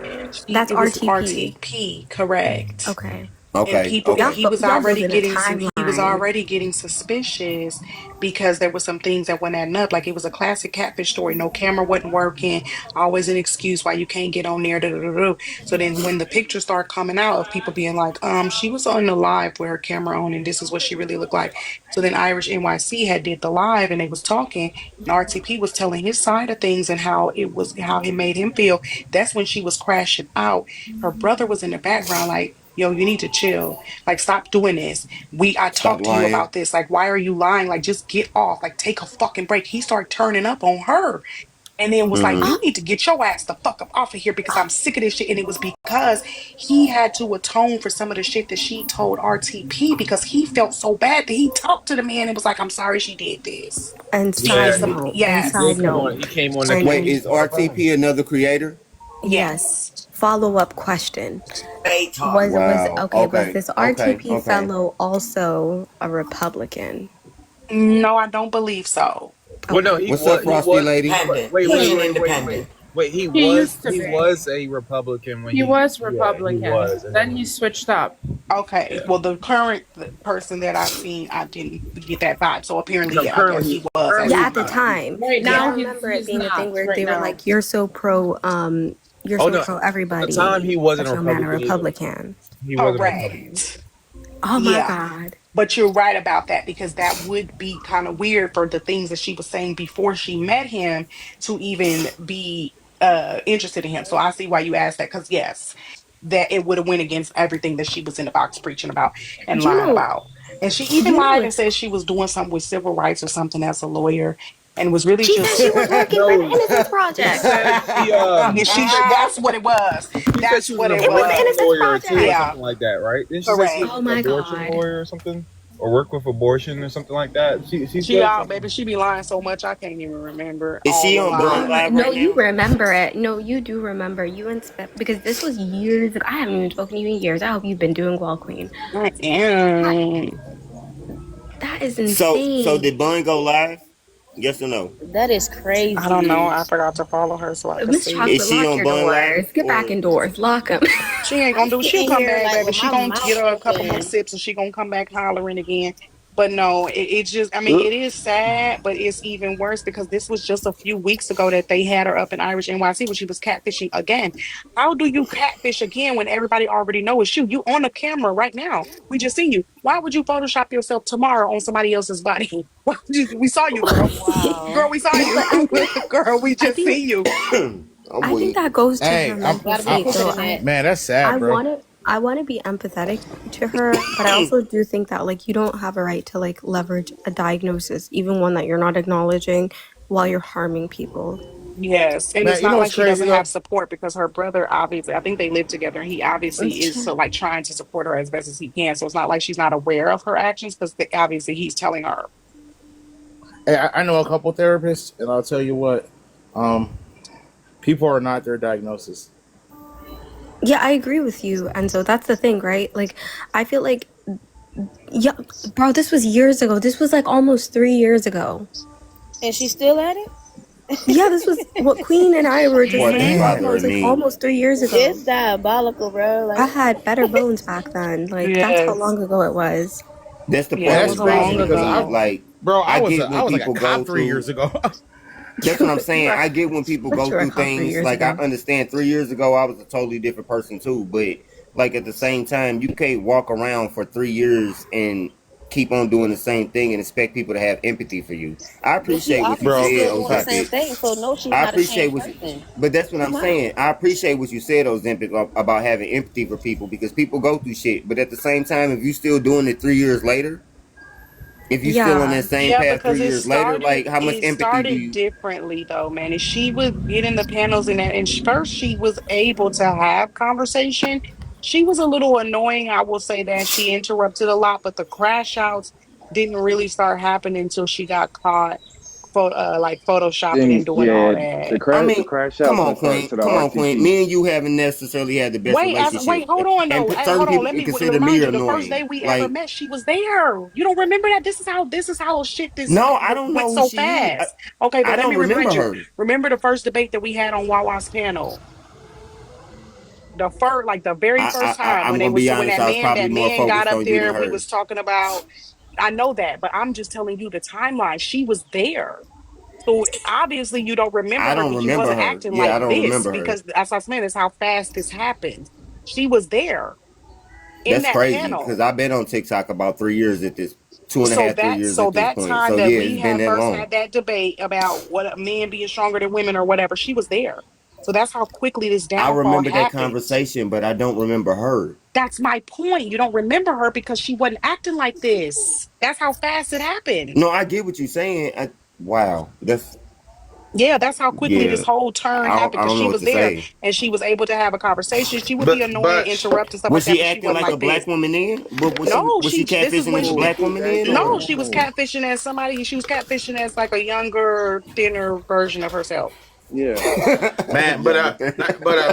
That's It was RTP. RTP, correct. Okay. And okay, people Y'all, okay. he was y'all already building a getting he was timeline. already getting suspicious because there were some things that weren't adding up. Like it was a classic catfish story. No camera wasn't working, always an excuse why you can't get on there. Da, da, da, da. So then when the pictures start coming out of people being like, she was on the live with her camera on and this is what she really looked like. So then Irish NYC had did the live and they was talking and RTP was telling his side of things and how it made him feel. That's when she was crashing out. Her brother was in the background like, yo, you need to chill. Like, stop doing this. I Stop talked to you lying. about this. Like, why are you lying? Like, just get off. Like, take a fucking break. He started turning up on her and then was like, Mm. you need to get your ass the fuck up off of here because I'm sick of this shit. And it was because he had to atone for some of the shit that she told RTP because he felt so bad that he talked to the man and was like, I'm sorry she did this. And She did Yeah, side some, note, and he did side yes, come note, on. He came on the and Wait, case. is RTP another creator? yes, yes. follow up question. They talk. Was Wow. okay, was Okay. this Okay. RTP Okay. fellow also a Republican? No, I don't believe so. Well, no, Okay. What's up, he Frosty was lady? Independent. wait, He's wait, an wait, wait, wait, independent. wait. He used to He be. was a Republican when He was yeah, he Republican. was, and Then then he switched up. Okay, yeah. well, the current person that I've seen, I didn't get that vibe. So apparently, No, yeah, I guess he was at Yeah, currently some at the he's not. point. time, Right because I now, Yeah. remember it he's being a thing not. where Right they were now. like, you're Oh so no, pro at the time everybody, he wasn't but a you're not a Republican either. Republican. He wasn't a Republican either. Correct. Oh my Yeah. God. But you're right about that because that would be kind of weird for the things that she was saying before she met him to even be interested in him. So I see why you asked that because yes, that it would have went against everything that she was in the box preaching about and You lying know, about. And she even you know, lied and it's said she was doing something with civil rights or something as a lawyer and was really she said just she was working for the No, Innocence she Project. said yeah, that's what it was. she said That's she was what an it It was the abortion was. Innocence lawyer too, or Project. Yeah, something like that, right? Didn't she say she was correct. Oh an my abortion God. lawyer or something, or work with abortion or something like that? She She said out, something. baby. She be lying so much I can't even remember Is all she the on Bun lies. Live No, right you now? remember it. No, you do remember. You and because this was years ago. I haven't even spoken to you in years. I hope you've been doing well, Queen. I That, am. that is So insane. did Bun go live? Yes or no? That is I don't know. crazy. I forgot to follow her so I could Miss see. Is Chocolate, she lock on your Bun doors. Live Get back or indoors. Lock them. She ain't I'm gonna do. She'll sitting come here back, like baby. with She my gonna mouth get her a couple more open. sips and she gonna come back hollering again. But no, it's just. I mean, it is sad, but it's even worse because this was just a few weeks ago that they had her up in Irish NYC when she was catfishing again. How do you catfish again when everybody already know it's you? You on the camera right now. We just seen you. Why would you Photoshop yourself tomorrow on somebody else's body? Why would you, we saw you, girl. Girl, Wow. we saw No, you. but I think Girl, we I just think see you. I'm I think weak. that goes to her Hey, mental Gotta be state quicker though. than I that. man, that's sad, I bro. want to I want to be empathetic to her, but I also do think that like you don't have a right to like leverage a diagnosis, even one that you're not acknowledging, while you're harming people. Yes, and it's Man, you not know like what's she crazy doesn't though? have support because her brother obviously, I think they live together, and he obviously is so like trying to support her as best as he can. So it's not like she's not aware of her actions because obviously he's telling her. Hey, I know a couple therapists, and I'll tell you what, um, people are not their diagnosis. Yeah, I agree with you. And so that's the thing, right? Like I feel like yeah, bro, this was years ago. This was like almost 3 years ago. And she's still at it? Yeah, this was what Queen and I were just Part like that's Hmm. talking about. It was bothering like me. almost 3 years ago. It's diabolical, bro. I Like, had better bones back then. Like that's how Yes, long ago it was. That's the yeah, And part it that's that's was long crazy bothering because me. I, ago. Like, bro, I get I when was like a people go cop 3 years through. ago. That's what I'm saying. Like, I get when people But go you were a through cop three things. years Like, I ago. understand 3 years ago, I was a totally different person too. But, like, at the same time, you can't walk around for 3 years and keep on doing the same thing and expect people to have empathy for you. I but she appreciate what you obviously bro, said, still doing the I, same Ozempic. thing, so no, she's I not a appreciate changed what you, person. but that's what She's I'm not. saying. I appreciate what you said, Ozempic, about having empathy for people because people go through shit. But at the same time, if you still doing it 3 years later, if you still on Yeah. that same Yeah, path because 3 years later, like how much it empathy do started you? differently though, man. And she would get in the panels and that, and first she was able to have conversation. She was a little annoying, I will say that she interrupted a lot, but the crash outs didn't really start happening until she got caught, like photoshopping and Thing, doing all yeah, that. I the mean, crash outs didn't start to the come on, Queen. RTT. Me and you haven't necessarily had the best Wait, relationship, hold on and though. certain Hold on. people Let can me consider me remind you. The first day annoying. we ever Like, met, she was there. You don't remember that? This is how shit no, I don't went know who so she is. fast. Okay, I but let don't me remember remind you. her. Remember the first debate that we had on Wawa's panel? The first, like the very first time I'm when they gonna be was when honest. I was probably that more man got focused up on you than there, we her. was talking about. I know that, but I'm just telling you the timeline. She was there. So obviously you don't remember I her don't because she remember wasn't her. acting Yeah, I like don't this. remember her. Because as I was saying, that's how fast this happened. She was there in That's that crazy because panel. I've been on TikTok about 3 years at this, two and a half, 3 years So at this that point. time So that yeah, we it's been had that first long. had that debate about what men being stronger than women or whatever, she was there. So that's how quickly this I downfall remember that happened. conversation, but I don't remember her. That's my point. You don't remember her because she wasn't acting like this. That's how fast it happened. No, I get what you're saying. Wow, that's Yeah, that's how quickly this yeah. whole turn happened I because don't know she what was to there say. and she was able to have a conversation. She would be annoying, but interrupt and stuff like Was that, she but she acting wasn't like a like this. black woman then? But No, was she this is catfishing when as a she black woman then, no, or she was catfishing as somebody, she was catfishing as like a younger, thinner version of herself. Yeah, man, younger?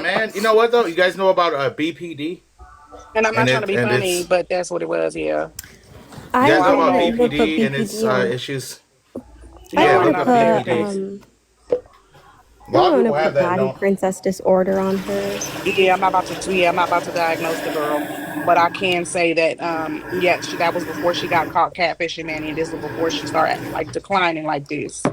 man, you know what though? You guys know about BPD And I'm not trying to be and funny, it's but that's what it was, yeah. you I So guys I know don't about didn't know. even put BPD and its BPD on. issues. I No, Yeah, don't I'm want look to not up familiar put with that. BPD. A I lot don't of want people to have put that and baddie don't. princess disorder on her. I'm not about to diagnose the girl, but I can say that yeah, that was before she got caught catfishing Manny, and this was before she started like declining like this.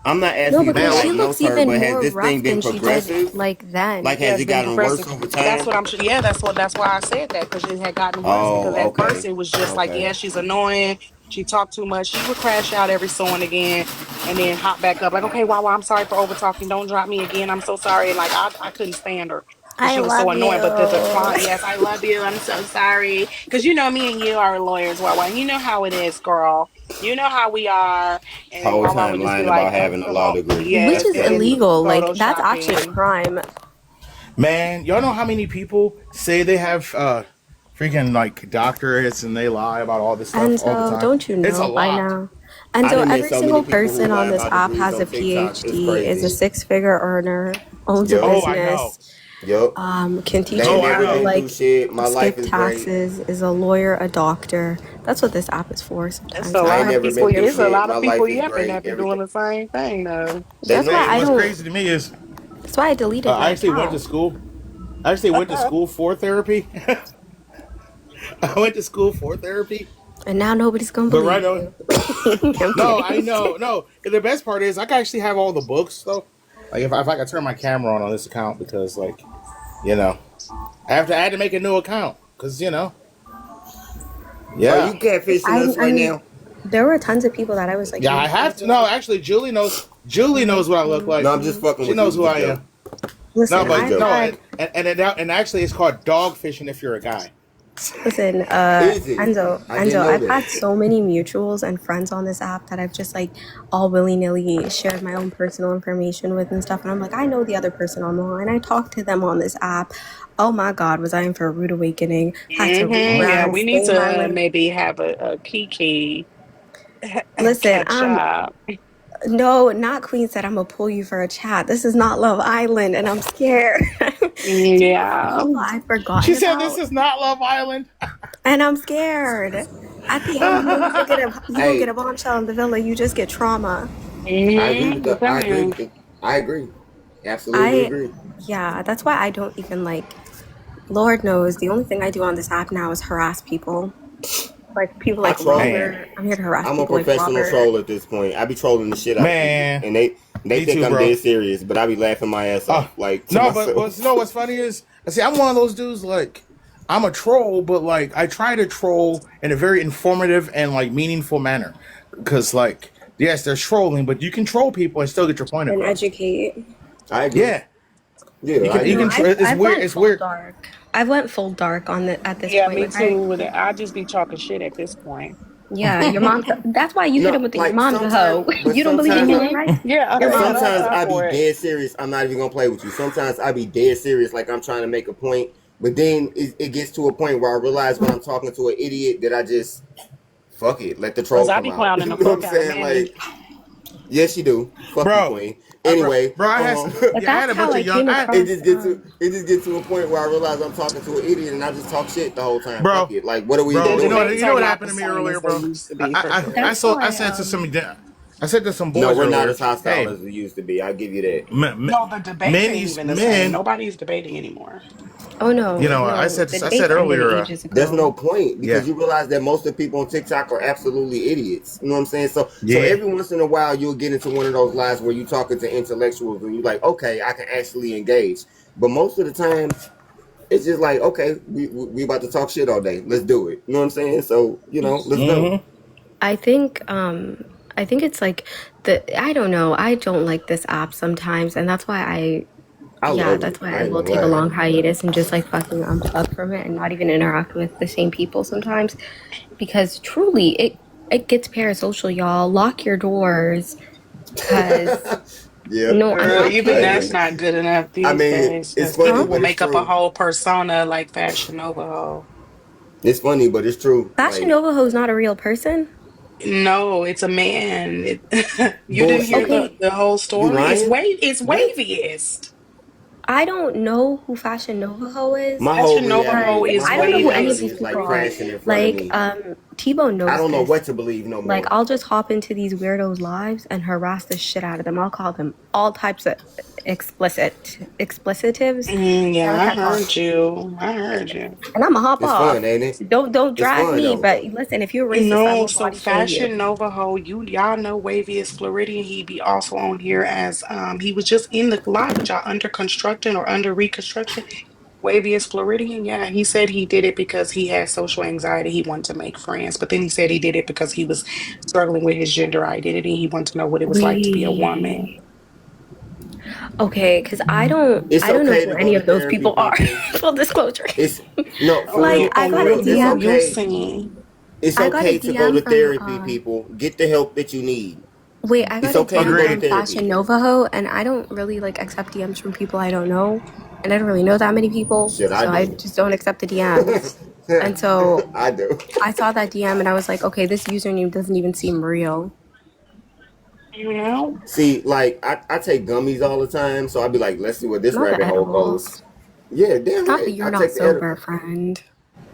I'm not No, asking you to Man, because she diagnose looks her, even but has more this thing rough been than she did progressive? like Like, then. Yeah, has it's it been gotten worse progressive. over That's time? what I'm sure. Yeah, that's why I said that because it had gotten worse. Because Oh, at first okay, it was just like, okay. yeah, she's annoying. She talked too much. She would crash out every so and again, and then hop back up like, okay, wow, I'm sorry for over talking. Don't drop me again. I'm so sorry. And like I couldn't stand her because I she was so love annoying. But the you. decline, yes, I love you. I'm so sorry because you know me and you are lawyers, Wawa. You know how it is, girl. You know how we are. And Whole Wawa would time just be lying like, about having a law degree. Which That's yes, is and then crazy. illegal. Like, that's actually a photoshopping. crime. man, y'all know how many people say they have freaking like doctorates and they lie about all this stuff And all the so, time? don't you It's a know by lot. now? And I so, done met every so many single people who person on lie this about app degrees has on a TikTok. It's PhD, is a crazy. 6-figure earner, owns a Yep. Oh, I know. business. Yup. Can teach They you ain't Oh, I how never to know. been through like shit. My life skip is great. taxes, is a lawyer, a doctor. That's what this app is for. It's Sometimes a I I ain't lot of never have people. been through It's a shit. lot My of people life is yapping great. that be doing Everything. the same thing though. They that's why know. I What's don't crazy to me is that's why I deleted my I actually went to account. school. I actually went to school for therapy. I went to school for therapy, And now nobody's gonna but believe right on. you. I'm No, kidding. I know, no. And the best part is I can actually have all the books though. Like if I could turn my camera on this account because like you know I had to make a new account because Are yeah you catfishing us I right mean, now? there were tons of people that I was like yeah I really have close to. No, with. actually, Julie knows. Julie And knows what I look No, like. I'm just fucking She with you. knows It was who a I joke. am. No, listen, It was a but I've joke. no, had and actually it's called dog fishing if you're a guy. listen, Is it? I didn't Enzo, know I've that. had so many mutuals and friends on this app that I've just like all willy-nilly shared my own personal information with and stuff. And I'm like, I know the other person on the line. I talked to them on this app. Oh my God, was I in for a rude awakening? Had to Yeah, rebrand, we need stay my to lane. maybe have a Kiki Listen, catch up. no, not Queen said I'm gonna pull you for a chat. This is not Love Island, and I'm scared. Yeah. People I've forgotten She said this about, is not Love Island. and I'm scared. At the end, you don't get a Hey, bombshell in the villa. You just get trauma. I agree with I'm that. I agree telling with it. I agree. Absolutely I agree. yeah, that's why I don't even like. Lord knows, the only thing I do on this app now is harass people. Like people I like troll. Man, Robert. I'm here to harass I'm a people like professional Robert. troll at this point. I be trolling the shit out of people, man, and they me think too, I'm bro. dead serious, but I be laughing my ass off, like to No, but you know myself. what's funny is I see I'm one of those dudes like I'm a troll, but like I try to troll in a very informative and like meaningful manner because like yes, there's trolling, but you can troll people and still get your point And across. educate. I agree. Yeah, Yeah, you I can. You No, can. agree. It's I've weird. went It's full weird. dark. I've went full dark on the at this Yeah, point. me Like I too. With it, I just be talking shit at this point. yeah, your mom's. That's why you hit him No, with your like mom's a sometimes, hoe. but You don't believe in sometimes, human rights. Yeah, Your I mom's a got sometimes hoe. time I be for it. dead serious. I'm not even gonna play with you. Sometimes I be dead serious, like I'm trying to make a point, but then it gets to a point where I realize when I'm talking to an idiot that I just fuck it, let the Cause troll I come be out. clowning You the know what I'm fuck out of saying? Manny. Like, yes, you do. Fuck you, bro. Queen. Anyway, Bro, I had But yeah, I had that's a how bunch I of young, came I, across. it just get to a point where I realize I'm talking to an idiot and I just talk shit the whole time. Fuck bro, it. Like, what are we even The bro. doing? debates You know are what not happened the to me same earlier, as they bro. used to be for sure. That's why I said to some, I said to some No, boys we're not earlier. as hostile Hey, as we used to be. I give you that. No, the debates ain't many's even the same. men. Nobody's debating anymore. oh no, no, the I said debates ended earlier. ages There's no ago. point Yeah, because you realize that most of the people on TikTok are absolutely idiots. You know what I'm saying? So yeah. every once in a while you'll get into one of those lives where you're talking to intellectuals and you're like, okay, I can actually engage. But most of the time, it's just like, okay, we about to talk shit all day. Let's do it. You know what I'm saying? So let's go. Mm-hmm. I think I think it's like I don't know. I don't like this app sometimes, and that's why I yeah, love that's it. why I I ain't will gonna take a lie. long hiatus and just like fucking unplug from it and not even interact with the same people sometimes because truly it gets parasocial, y'all. Lock your doors because Yeah, no, I'm Girl, yeah, not even I that's agree. kidding. not good enough I these mean, days. it's Because funny, people Huh? will but it's make up a true. whole persona like Fashion Nova. Hoe. It's funny, but it's true. Fashion Like Nova is not a real person. No, it's a man. You didn't hear bullshit. the Okay, the whole You story? lying? It's What? waviest. I don't know who Fashion Nova is My whole Fashion Nova Hoe because reality, is my I don't whole know who any of waviest. reality these is people like are. crashing in front of Like, me. Tbone I knows don't know this. what to believe no Like, more. I'll just hop into these weirdos' lives and harass the shit out of them. I'll call them all types of explicitives, Yeah, whatever the I heck called. heard you. I heard you. And I'm going to hop It's fun, off. ain't it? Don't It's drag fun me. though. But listen, if you're racist, I No, will so body shame you. Fashion Nova Ho, y'all know Wavy is Floridian. He be also on here as he was just in the live with y'all under construction or under reconstruction. Wavy is Floridian. Yeah, he said he did it because he had social anxiety. He wanted to make friends, but then he said he did it because he was struggling with his gender identity. He wanted to know what it was like to be a woman. We okay, because It's I don't know okay who to go any to of those therapy, people are. people. Full disclosure. It's no for Oh, Like real, I for got a real. It's you'll DM. okay. see. It's I got a okay to go DM to from therapy, people. Get the help that you need. wait, I got It's a okay to DM go to from Agreed. therapy. Fashion Novaho, and I don't really like accept DMs from people I don't know, and I don't really know that many people, Shit, I so I do. just don't accept the DMs. And so I do. I saw that DM, and I was like, okay, this username doesn't even seem real. You know? See, like I take gummies all the time, so I'd be like, let's see where this Not the rabbit hole edibles. goes. Yeah, damn Not that right. you're I not take the sober, friend.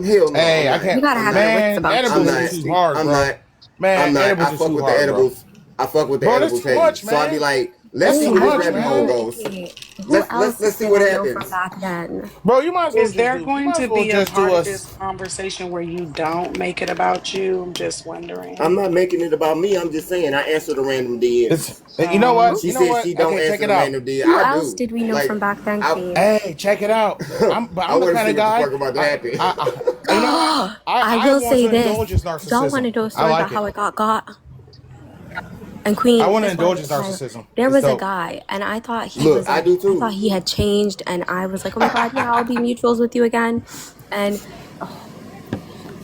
hell no, I'm Hey, I not. You can't. gotta I'm have your not. wits Man, about I'm edibles you. is not. too hard, I'm bro. not. I'm Man, not. edibles is too hard, bro. I fuck with the Bro, that's edibles too heavy. much, So I'd be man. like, let's That's see too Wait, where this and much, rabbit hole man. goes. who else Let's see did what I know from happens. back then? Bro, you might as well Is just there do. You going might to as well be a just do part of us. this conversation where you don't make it about you? I'm just I'm wondering. not making it about me. I'm just saying I answer the random It's. DMs. You know what? Who She You know said what? she don't Okay, check answer it the out. random DM. who I else do. did we know Like from back then, I Queen? Hey, check it out. But I I'm the want to kind see of what the guy. fuck about to happen. You know what? I I will want say to this. indulge his Y'all want to narcissism. know a I story like about it. how I got? And I Queen, want to guess indulge what? his So narcissism. there It's was a dope. guy, and I thought he Look, was I like, do I thought too. he had changed, and I was like, oh my god, yeah, I'll be mutuals with you again. And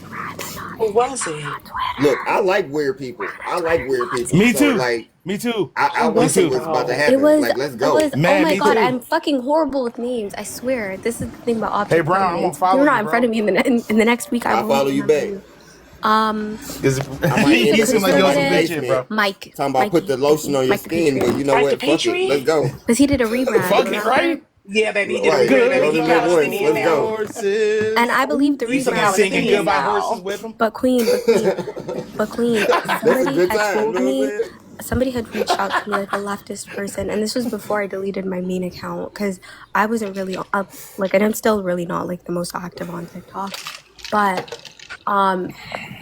rather not Who speak was out on it? Look, I Twitter. like weird people. I like weird Not people. Me So too. saying. like Me too. I Who want Me to was see it too. what's about to though? It happen. was, Like let's it go. was, oh Man, my me god, too. I'm fucking horrible with names. I swear. This is the thing about Hey, object Brown, I'm gonna permanence. follow You're you, not in front bro. of me in the next week. I I'll won't follow you remember back. you. Um, Cause I might he's the end you up in seem like producer you on that some somebody's good did shit, basement bro. talking about put the lotion on your Mike the skin, but Patriot. you know Like the what? Fuck it. Let's Patriot? go. Because he did a rebrand, Fuck it, remember? right? Yeah, baby, he did a Right. rebrand. You Baby, Good he only live vibes once. for Palestinian Let's the now. go. And horses. I believe the He's a Singing, rebrand. singing Palestinian goodbye horses now. with him. But Queen, That's a somebody good had time. You told know what I'm me, saying? somebody had reached out to me like a leftist person, and this was before I deleted my main account because I wasn't really up, like, and I'm still really not like the most active on TikTok. But um,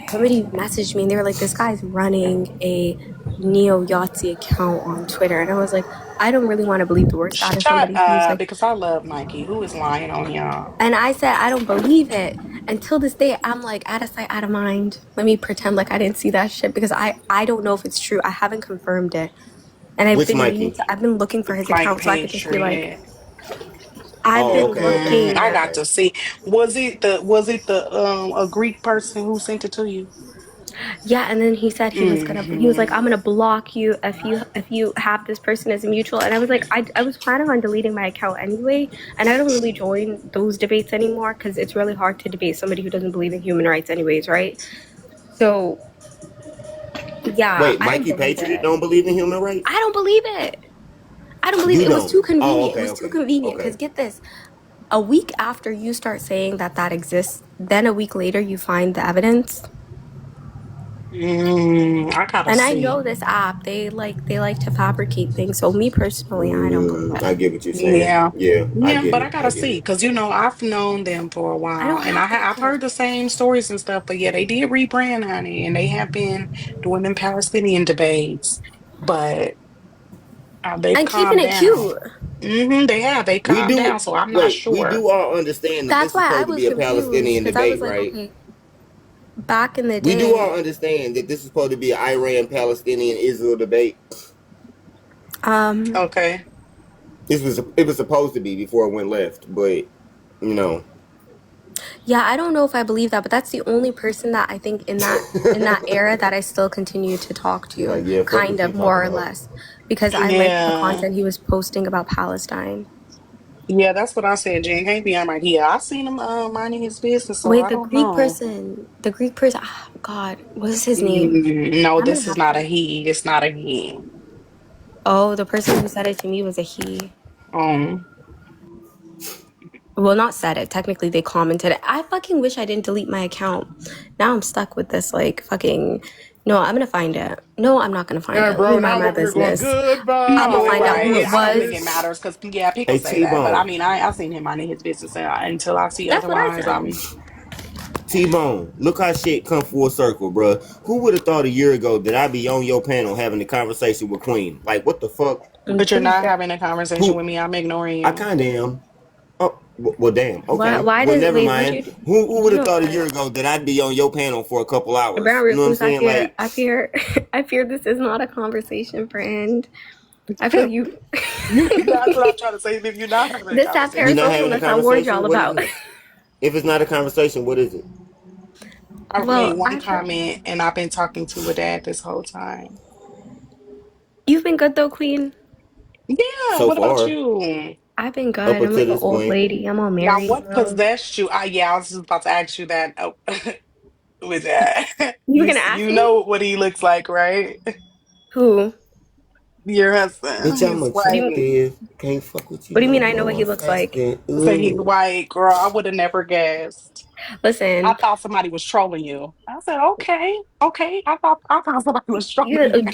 somebody messaged me and they were like, "This guy's running a neo Yahtzee account on Twitter," and I was like, I don't really want to believe the worst out of Shut somebody who's up, like. because I love Mikey. Who is lying on y'all? And I said, I don't believe it. Until this day, I'm like, out of sight, out of mind. Let me pretend like I didn't see that shit because I don't know if it's true. I haven't confirmed it. And I've Which been meaning Mikey? to, I've been looking for his Mike account so I could just be like, Patriot. I've Oh, been okay, okay, I looking. got okay. to see. Was it the a Greek person who sent it to you? Yeah, and then he said he was like, Hmm. I'm gonna block you if you have this person as a mutual. And I was like, I was planning on deleting my account anyway, and I don't really join those debates anymore because it's really hard to debate somebody who doesn't believe in human rights anyways, right? So yeah, Wait, I didn't Mikey believe Patriot it. don't believe in human I rights? don't believe it. I don't believe You it. It was too don't. Oh, convenient. It okay, was too okay, convenient. Because okay. get this, a week after you start saying that that exists, then a week later you find the evidence. I gotta And I see. know this app, they like to fabricate things. So me personally, I don't believe it. I get what you're saying. Yeah. Yeah, I Yeah, get but I it. I gotta get see it. because I've known them for a I while, don't and have that I've shit. heard the same stories and stuff. But yeah, they did rebrand, honey, and they have been doing them Palestinian debates, but they've And keeping calmed it down. cute. They have. They We calmed down, do so I'm not wait. We sure. do all understand that That's this is why I supposed to was be a confused Palestinian because I was debate, like, right? okay, back in the We do all day, understand that this is supposed to be an Iran Palestinian Israel debate. um, Okay. It was supposed to be before it went left, but you know. yeah, I don't know if I believe that, but that's the only person that I think in that era that I still continue to talk You're to, like, yeah, fuck kind what you of talking more or about. less, because I liked the Yeah. content he was posting about Palestine. Yeah, that's what I said. Jane can't be on right here. I seen him minding his business, so Wait, I don't know. the Greek person, God, what's his name? No, I'm gonna this is have not a to. he. It's not a he. Oh, the person who said it to me was a he. Um, Well, not said it. Technically, they commented it. I fucking wish I didn't delete my account. Now I'm stuck with this, like, fucking. No, I'm gonna find it. No, I'm not gonna find Yeah, it. Let me bro. mind Now I'm my over here going business. I'm gonna no, find out right. who it I don't think it goodbyes. was. matters because yeah, people Hey say T that, but I Bone, mean, I seen him minding his business until I see That's what I otherwise. said. T Bone, look how shit come full circle, bro. Who would have thought a year ago that I'd be on your panel having a conversation with Queen? Like, what the fuck? But you're Who's not that? having a conversation Who? with me. I'm ignoring I you. kind of am. Oh, well, damn. Why? Okay. Why Well, did? never Wait, what mind. you? Do? Who would You have know thought a what? year ago that I'd be on your panel for a couple hours? Brown You know what I'm recluse. I saying? fear. Like, I fear. I fear this is not a conversation, friend. I feel you. That's what I'm trying to say. If you're not having a This that you're conversation not with having a parasocialness I me, warned conversation. y'all What is about. it? If it's not a conversation, what is it? I've made Well, one I feel comment and I've been talking to a dad this whole time. you've been good though, Queen. Yeah. So What about far, you? I've been up good. I'm until like an this old point, lady. I'm all Now, married what now. possessed you? Yeah, I was just about to ask you that. Oh, with that, You were gonna ask you me know what he looks like, right? who? Your husband, Bitch, I'm he's What do you white. attractive. Can't fuck with you What do you no mean I know what more. he looks like? Fasting. Say he's Ooh. white, girl. I would have never guessed. I Listen, thought somebody was trolling you. I said, okay, okay. I thought somebody was trolling you.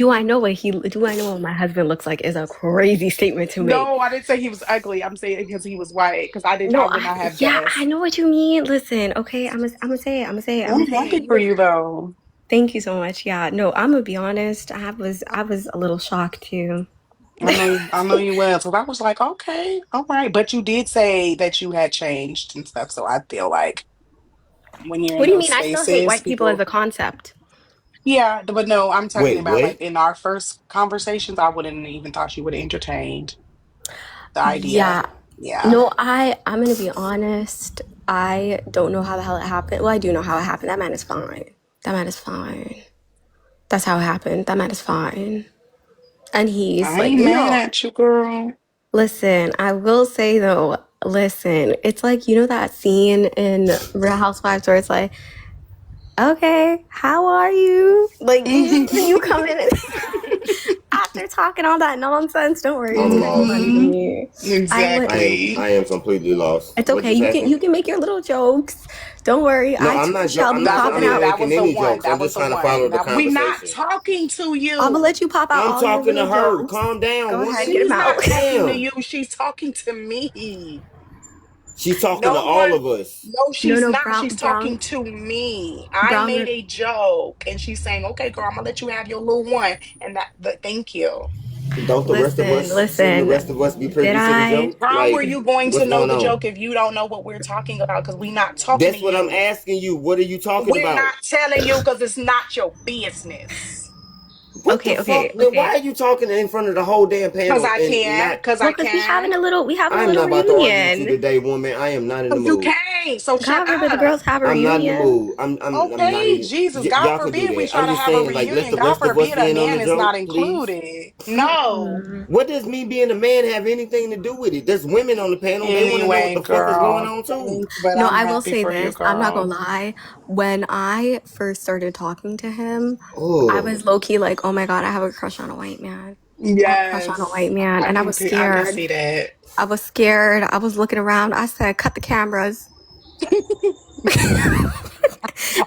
do I know what my husband looks like is a crazy statement to make. No, I didn't say he was ugly. I'm saying because he was white. Because I No, would not have yeah, I guessed. know what you mean. Listen, okay, I'm gonna say it. I'm gonna say it. I'm I'm gonna say it. happy for you though. Thank you so much. Yeah, no, I'm gonna be honest. I was a little shocked too. I know you will. So I was like, okay, all right. But you did say that you had changed and stuff. So I feel like when you're What in do you those mean? I still hate spaces, white people as people, a concept. yeah, but no, I'm talking Wait, about what? like in our first conversations, I wouldn't even thought you would have entertained the idea. Yeah. Yeah. No, I'm gonna be honest. I don't know how the hell it happened. Well, I do know how it happened. That man is fine. That man is fine. That's how it happened. That man is fine. And he's I like, ain't mad no. at you, girl. Listen, I will say though, listen, it's like, you know that scene in Real Housewives where it's like, okay, how are you? Like, you come in and after talking all that nonsense, don't worry, it's I'm gonna be funny to lost. Mhm. me. I am Exactly. I am completely lost. It's What okay. just You happened? can make your little jokes. Don't worry. No, I I'm too not. shall I'm be not. That I'm popping was not out. that making was the any one. jokes. I'm That was just the trying to follow one. the That we not conversation. talking to I'm gonna you. let you pop out I'm all your talking to little her. jokes. Calm down, Go ahead, get woman. them She's out. not talking to Damn. you. She's talking to me. She's talking to No all one. of us. No, No, she's no, not. She's brown, talking to me. I made brown. a joke, and she's saying, "Okay, girl, I'm gonna let you have your little one." And thank you. Don't the rest of Listen, us? Shouldn't the listen. rest of us be Did privy to the I? joke? How were Like, you going to what's know going the on? joke if you don't know what we're talking about? Because we're not talking to That's what I'm you. asking you. What are you talking We're about? not telling you because it's not your business. What the Okay, fuck? okay, Then why okay. are you talking in front of the whole damn Because panel I and can. not? Because Well, I cause can. we having a I'm little not about to argue with you reunion. today, woman. I am not in the Because you mood. can't. So shut God forbid the up. girls have a I'm not in the reunion. mood. I'm not Okay, even. Jesus, God Y'all could do forbid we that. try I'm to just have a saying, like, let reunion. the God rest of us forbid a in on the man is not joke, please. included. No. What does me being a man have anything to do with it? There's women on the panel. They want to know what Anyway, the fuck is going girl, on too. thanks, but No, I'm I will happy say for you, this. I'm not girl. gonna lie. When I first started talking to him, I Oh, was low key like, oh my God, I have a crush on a white man. I have a crush on a Yes, white man. And I can see that. I was scared. I was looking around. I said, cut the cameras.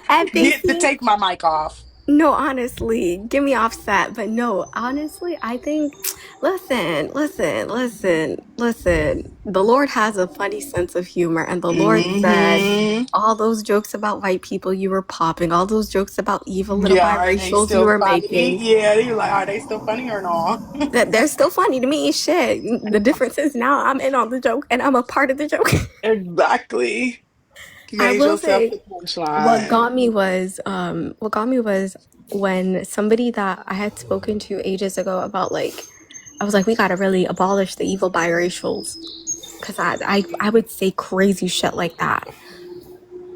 And they Get to see. take my mic off. No, honestly, give me offset. But no, honestly, I think, listen. The Lord has a funny sense of humor. And the Lord said, Hmm. all those jokes about white people you were popping, all those jokes about evil little Yeah, are they biracials you still were funny? making, Yeah, you like, are they still funny or not? that they're still funny to me. Shit. The difference is now I'm in on the joke and I'm a part of the joke. Exactly. I Made will yourself say, the punchline. what got me was when somebody that I had spoken to ages ago about like, I was like, we gotta really abolish the evil biracials because I would say crazy shit like that.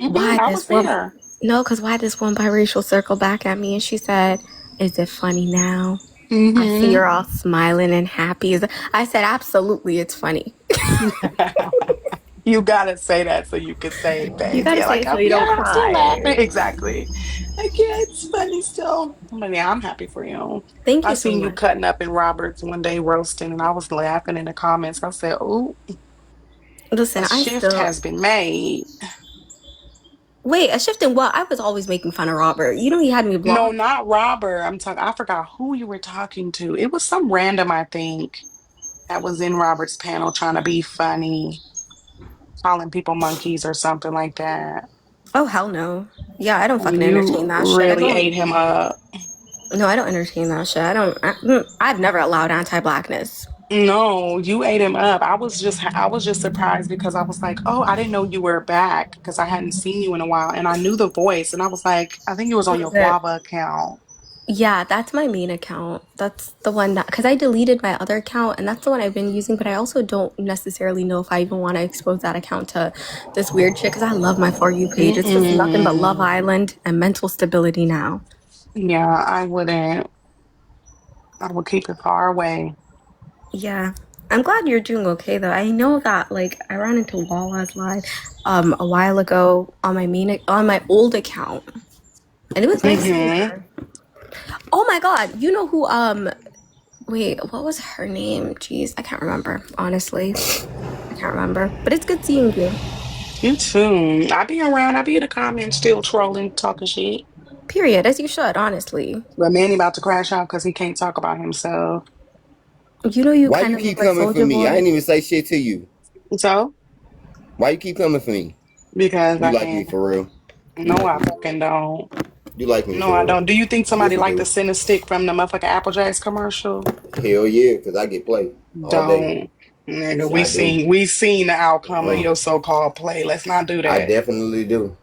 Why I was this one? there. No, because why this one biracial circle back at me and she said, "Is it funny now? I see Hmm. you're all smiling and happy." I said, "Absolutely, it's funny." You gotta say that so you can say it You back. gotta Yeah, say like it so you don't I'm still cry. laughing. Exactly. Like, yeah, it's funny still. But yeah, I'm happy for you. Thank I you so seen you much. cutting up in Roberts one day roasting, and I was laughing in the comments. I said, "Oh, Listen, a I shift still has been made." wait a shift in what? I was always making fun of Robert. You know he had me No, blocked. not Robert. I'm talking. I forgot who you were talking to. It was some random, I think, that was in Robert's panel trying to be funny, calling people monkeys or something like that. Oh hell no. Yeah, I don't And fucking entertain you that shit. I really don't. ate him up. No, I don't entertain that shit. I don't. I've never allowed anti-blackness. No, you ate him up. I was just surprised because I was like, "Oh, I didn't know you were back because I hadn't seen you in a while." And I knew the voice and I was like, "I think it was on your Was it? Guava account." Yeah, that's my main account. That's the one that because I deleted my other account and that's the one I've been using. But I also don't necessarily know if I even want to expose that account to this weird shit because I love my For You page. It's just nothing but Love Mm-mm. Island and mental stability now. Yeah, I wouldn't. I would keep it far away. Yeah. I'm glad you're doing okay though. I know that like I ran into Wawa's live a while ago on my old account. And it was nice seeing Hmm. her. Oh my god, you know who Wait, what was her name? Jeez, I can't remember. Honestly, I can't remember. But it's good seeing you. You too. I be around. I be in the comments still trolling, talking shit. Period, as you should, honestly. But Manny about to crash out because he can't talk about himself. You know you Why kind you of look keep like coming for Soldier me? I Boy. ain't even say shit to you. So, Why you keep coming for me? because You I like me can. for real? You No, like I me for real? fucking don't. You like me No, for I real? don't. Do you think Yes, somebody you like to do. send a stick from the motherfucking Apple Jacks commercial? Hell yeah, because I get played all day. Don't. Nigga, Yeah, I do. we seen the outcome of Uh, your so-called play. Let's not do I that. definitely do.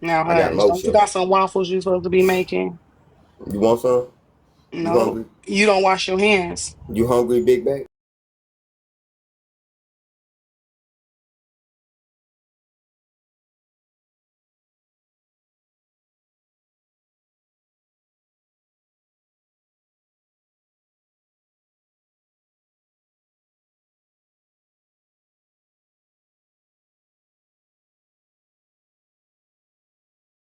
Now, I got hush. Don't you motion. got some waffles you supposed to be making? You want some? You No. hungry? You don't wash your hands. You hungry, big bag?